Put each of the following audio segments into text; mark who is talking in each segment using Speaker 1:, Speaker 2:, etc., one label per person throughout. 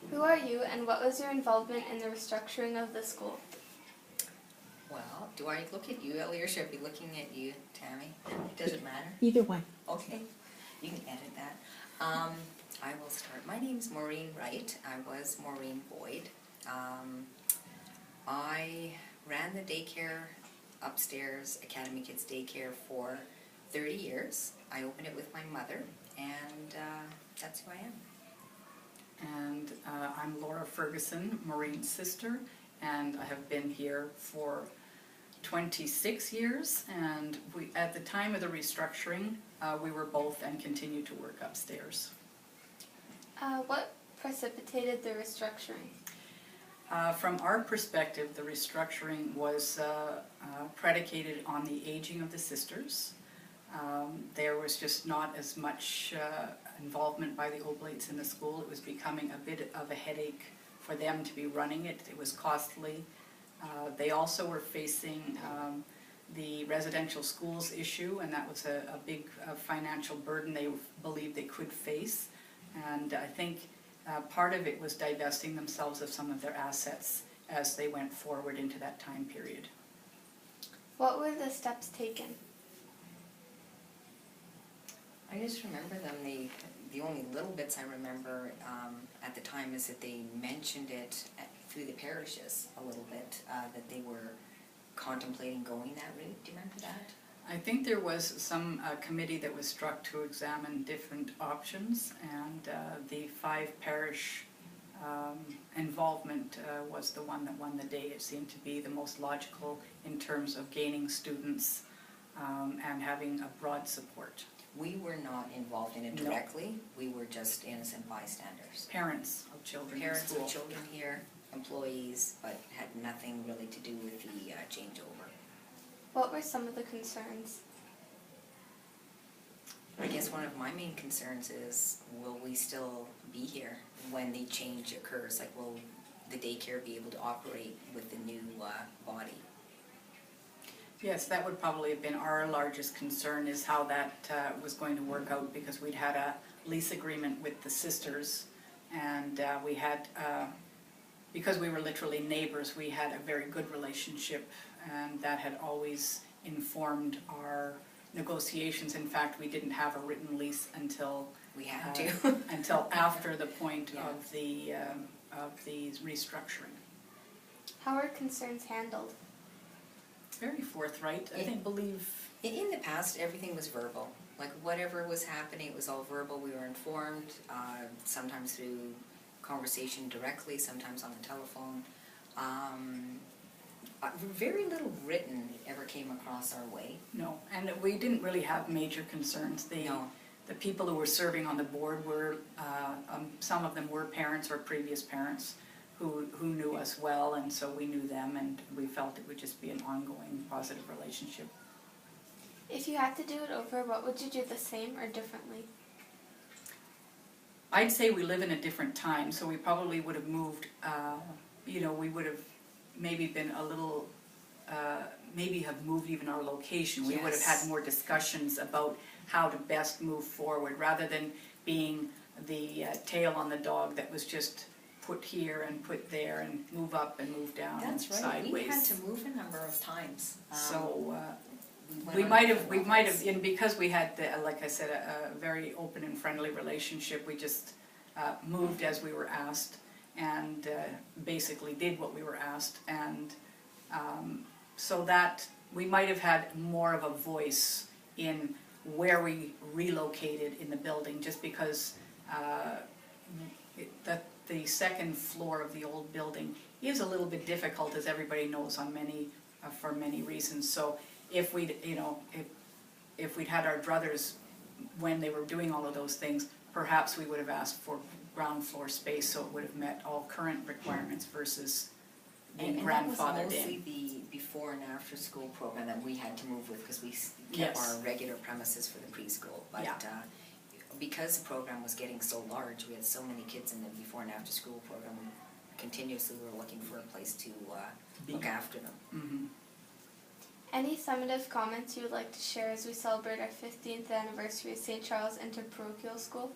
Speaker 1: Who are you and what was your involvement in the restructuring of the school?
Speaker 2: Well, do I look at you, Ellie, or should I be looking at you, Tammy? Does it matter?
Speaker 3: Either one.
Speaker 2: Okay, you can edit that. I will start. My name's Maureen Wright. I was Maureen Boyd. I ran the daycare upstairs, Academy Kids Daycare, for 30 years. I opened it with my mother, and that's who I am.
Speaker 3: And I'm Laura Ferguson, Maureen's sister, and I have been here for 26 years, and at the time of the restructuring, we were both and continue to work upstairs.
Speaker 1: What precipitated the restructuring?
Speaker 3: From our perspective, the restructuring was predicated on the aging of the sisters. There was just not as much involvement by the Oblates in the school. It was becoming a bit of a headache for them to be running it. It was costly. They also were facing the residential schools issue, and that was a big financial burden they believed they could face. And I think part of it was divesting themselves of some of their assets as they went forward into that time period.
Speaker 1: What were the steps taken?
Speaker 2: I just remember them, the only little bits I remember at the time is that they mentioned it through the parishes a little bit, that they were contemplating going that route. Do you remember that?
Speaker 3: I think there was some committee that was struck to examine different options, and the 5 parish involvement was the one that won the day. It seemed to be the most logical in terms of gaining students and having a broad support.
Speaker 2: We were not involved in it
Speaker 3: No.
Speaker 2: directly. We were just innocent bystanders.
Speaker 3: Parents of children in
Speaker 2: Parents
Speaker 3: school.
Speaker 2: of children here, employees, but had nothing really to do with the changeover.
Speaker 1: What were some of the concerns?
Speaker 2: I guess one of my main concerns is, will we still be here when the change occurs? Like, will the daycare be able to operate with the new body?
Speaker 3: Yes, that would probably have been our largest concern, is how that was going to work out, because we'd had a lease agreement with the sisters, and we had, because we were literally neighbors, we had a very good relationship, and that had always informed our negotiations. In fact, we didn't have a written lease until
Speaker 2: We had to.
Speaker 3: until after the point
Speaker 2: Yeah.
Speaker 3: of the restructuring.
Speaker 1: How were concerns handled?
Speaker 3: Very forthright, I believe.
Speaker 2: In the past, everything was verbal. Like, whatever was happening, it was all verbal. We were informed, sometimes through conversation directly, sometimes on the telephone. Very little written ever came across our way.
Speaker 3: No, and we didn't really have major concerns.
Speaker 2: No.
Speaker 3: The people who were serving on the board were, some of them were parents or previous parents who knew us well, and so we knew them, and we felt it would just be an ongoing positive relationship.
Speaker 1: If you had to do it over, what would you do the same or differently?
Speaker 3: I'd say we live in a different time, so we probably would have moved, we would have maybe been a little, maybe have moved even our location. We would have
Speaker 2: Yes.
Speaker 3: had more discussions about how to best move forward, rather than being the tail on the dog that was just put here and put there and move up and move down and
Speaker 2: That's right.
Speaker 3: sideways.
Speaker 2: We had to move a number of times.
Speaker 3: So
Speaker 2: went
Speaker 3: we
Speaker 2: on
Speaker 3: might
Speaker 2: different levels.
Speaker 3: have, and because we had, like I said, a very open and friendly relationship, we just moved as we were asked, and basically did what we were asked, and so that we might have had more of a voice in where we relocated in the building, just because the second floor of the old building is a little bit difficult, as everybody knows, on for many reasons. So if we'd, if we'd had our druthers when they were doing all of those things, perhaps we would have asked for ground floor space, so it would have met all current requirements versus being
Speaker 2: And that was
Speaker 3: grandfathered
Speaker 2: mostly
Speaker 3: in.
Speaker 2: the before and after school program that we had to move with, because we kept
Speaker 3: Yes.
Speaker 2: our regular premises for the preschool. But
Speaker 3: Yeah.
Speaker 2: Because the program was getting so large, we had so many kids in the before and after school program, we continuously were looking for a place to look after them.
Speaker 3: Mhm.
Speaker 1: Any summative comments you would like to share as we celebrate our 15th anniversary of St. Charles Interparochial School?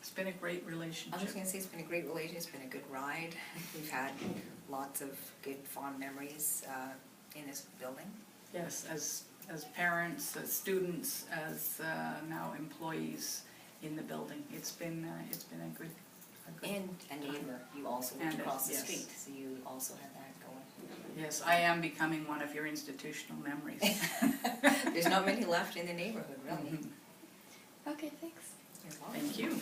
Speaker 3: It's been a great
Speaker 2: I was
Speaker 3: relationship.
Speaker 2: gonna say, it's been a great relationship, it's been a good ride. We've had lots of good fond memories in this building.
Speaker 3: Yes, as parents, as students, as now employees in the building. It's been a good.
Speaker 2: And a neighbor, you also lived
Speaker 3: And,
Speaker 2: across the
Speaker 3: yes.
Speaker 2: street, so you also had that going.
Speaker 3: Yes, I am becoming one of your institutional memories.
Speaker 2: There's not many left in the neighborhood, really.
Speaker 3: Mhm.
Speaker 1: Okay, thanks.
Speaker 2: You're welcome.
Speaker 3: Thank you.